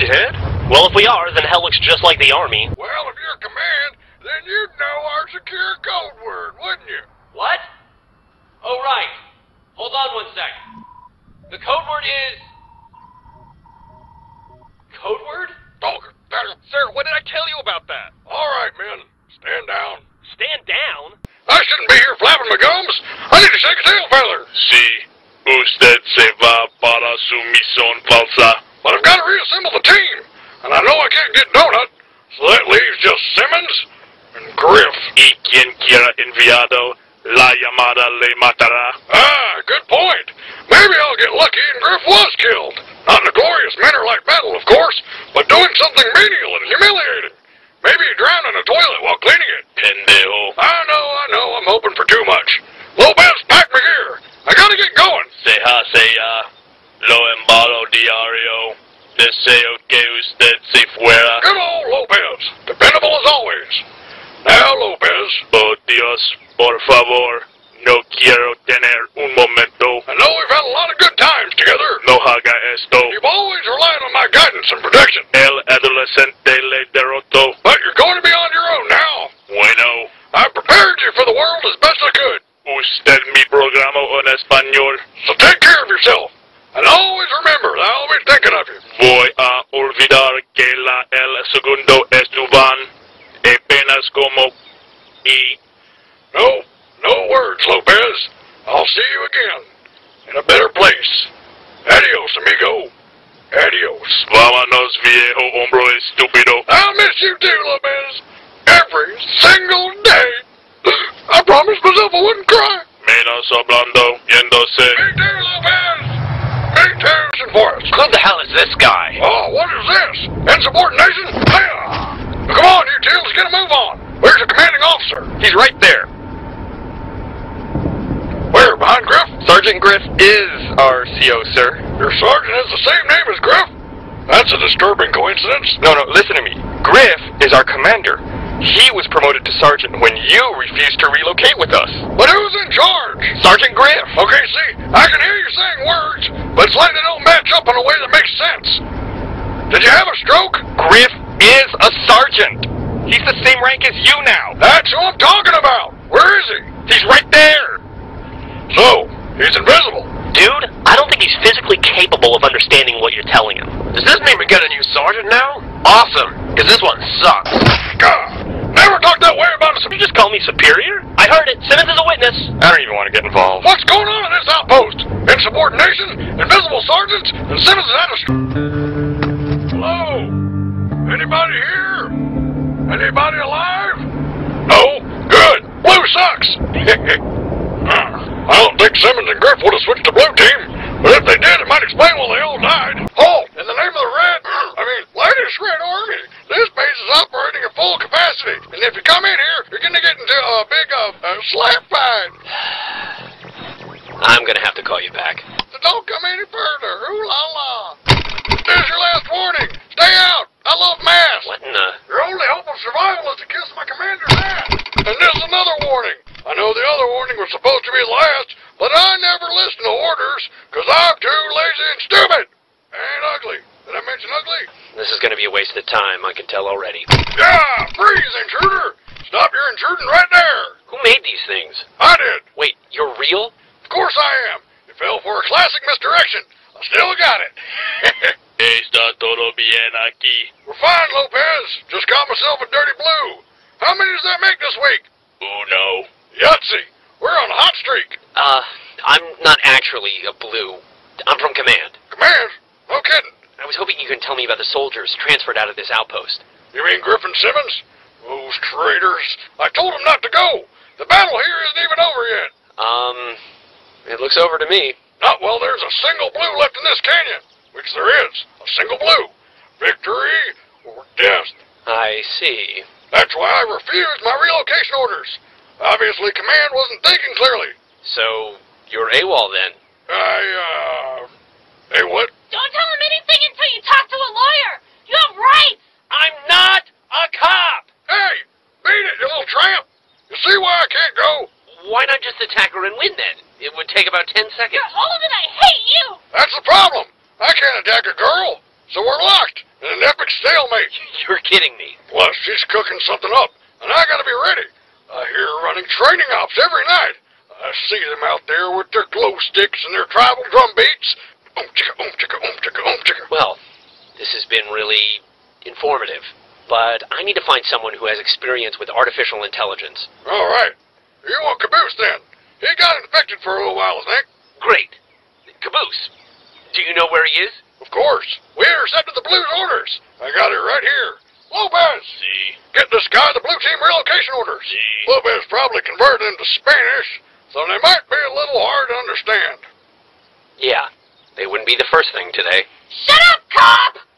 ahead? Well, if we are, then hell looks just like the Army. Well, if you're command, then you'd know our secure code word, wouldn't you? What? Oh, right. Hold on one second. The code word is... Code word? Oh, Sir, what did I tell you about that? all right, men. Stand down. Stand down? I shouldn't be here flapping my gums. I need to shake a tail feather. Sí, usted se va para su misión falsa. But I've got to reassemble the team. And I know I can't get Donut. So that leaves just Simmons and Griff. Y quien quiera enviado, la llamada le matará. Ah, good point. Maybe I'll get lucky and Griff was killed. Not in a glorious manner-like battle, of course, but doing something menial and humiliating. Maybe he drowned in a toilet while cleaning it. Pendejo. I know, I'm hoping for too much. Lopez, pack me gear. I gotta get going. Se hace ya. Lo envalo diario. Deseo que usted se fuera. Good old Lopez. Dependable as always. Now, Lopez. Oh, Dios, por favor. No quiero tener un momento. I know we've had a lot of good times together. No haga esto. You've always relied on my guidance and protection. El adolescente le derrotó. But you're going to be on your own now. Bueno. I prepared you for the world as best I could. Usted mi programa en español. So take care of yourself. And always remember that I'll be thinking of you. Voy a olvidar que el segundo es tu van. Apenas como y... No words, Lopez. I'll see you again. In a better place. Adios, amigo. Adios. Vámonos, viejo hombro estúpido. I'll miss you too, Lopez. Every single day. I promised myself I wouldn't cry. Menos hablando, yéndose. Me too, Lopez. Me too, and Forrest. Who the hell is this guy? Oh, what is this? Insubordination? Hiya! Come on, you two, let's get a move on. Where's the commanding officer? He's right there. Where, behind Griff? Sergeant Griff is our CO, sir. Your sergeant has the same name as Griff? That's a disturbing coincidence. No, listen to me. Griff is our commander. He was promoted to sergeant when you refused to relocate with us. But who's in charge? Sergeant Griff! Okay, see, I can hear you saying words, but it's like they don't match up in a way that makes sense. Did you have a stroke? Griff is a sergeant. He's the same rank as you now. That's who I'm talking about. Where is he? He's right there. So, he's invisible. Dude, I don't think he's physically capable of understanding what you're telling him. Does this mean we got a new sergeant now? Awesome, because this one sucks. God, never talk that way about us. You just call me superior? I heard it. Simmons is a witness. I don't even want to get involved. What's going on in this outpost? Insubordination, invisible sergeants, and Simmons is at a Hello? Anybody here? Anybody alive? No? Good. Blue sucks. I don't think Simmons and Griff would have switched to blue team, but if they did, it might explain why they all died. Halt! In the name of the latest Red Army, this base is operating at full capacity, and if you come in here, you're going to get into a big slap fight. I'm gonna have to call you back. So don't come any further. Ooh la la. This is your last warning. Stay out. I love mass. What in the... Your only hope of survival is to kiss my commander's ass. And this is another warning. I know the other warning was supposed to be last, but I never listen to orders, because I'm too lazy and stupid. And ugly. Did I mention ugly? This is gonna be a waste of time, I can tell already. Yeah, freeze, intruder. Stop your intruding right there. Who made these things? I did. Wait, you're real? Of course I am. It fell for a classic misdirection. I still got it. Está todo bien aquí. We're fine, Lopez. Just got myself a dirty blue. How many does that make this week? Uno. Yahtzee. We're on a hot streak. I'm not actually a blue. I'm from command. Command? No kidding. I was hoping you could tell me about the soldiers transferred out of this outpost. You mean Griffin Simmons? Those traitors. I told them not to go. The battle here isn't even over yet. It looks over to me. Not while there's a single blue left in this canyon. Which there is. A single blue. Victory or death. I see. That's why I refused my relocation orders. Obviously, command wasn't thinking clearly. So, you're AWOL then? Hey, what? Don't tell him anything until you talk to a lawyer. You have rights. I'm not a cop! Hey, beat it, you little tramp. You see why I can't go? Why not just attack her and win then? It would take about 10 seconds. You're old and I hate you. That's the problem. I can't attack a girl. so we're locked in an epic stalemate. You're kidding me. Plus, she's cooking something up, and I gotta be ready. I hear her running training ops every night. I see them out there with their glow sticks and their tribal drum beats. Chicka. Well, this has been really informative, but I need to find someone who has experience with artificial intelligence. All right. You want Caboose, then? He got infected for a little while, I think. Great. Caboose, do you know where he is? Of course. We intercepted the Blue's orders. I got it right here. Lopez! See. Get this guy the Blue Team relocation orders. See. Lopez probably converted them to Spanish, so they might be a little hard to understand. Yeah, they wouldn't be the first thing today. Shut up, cop!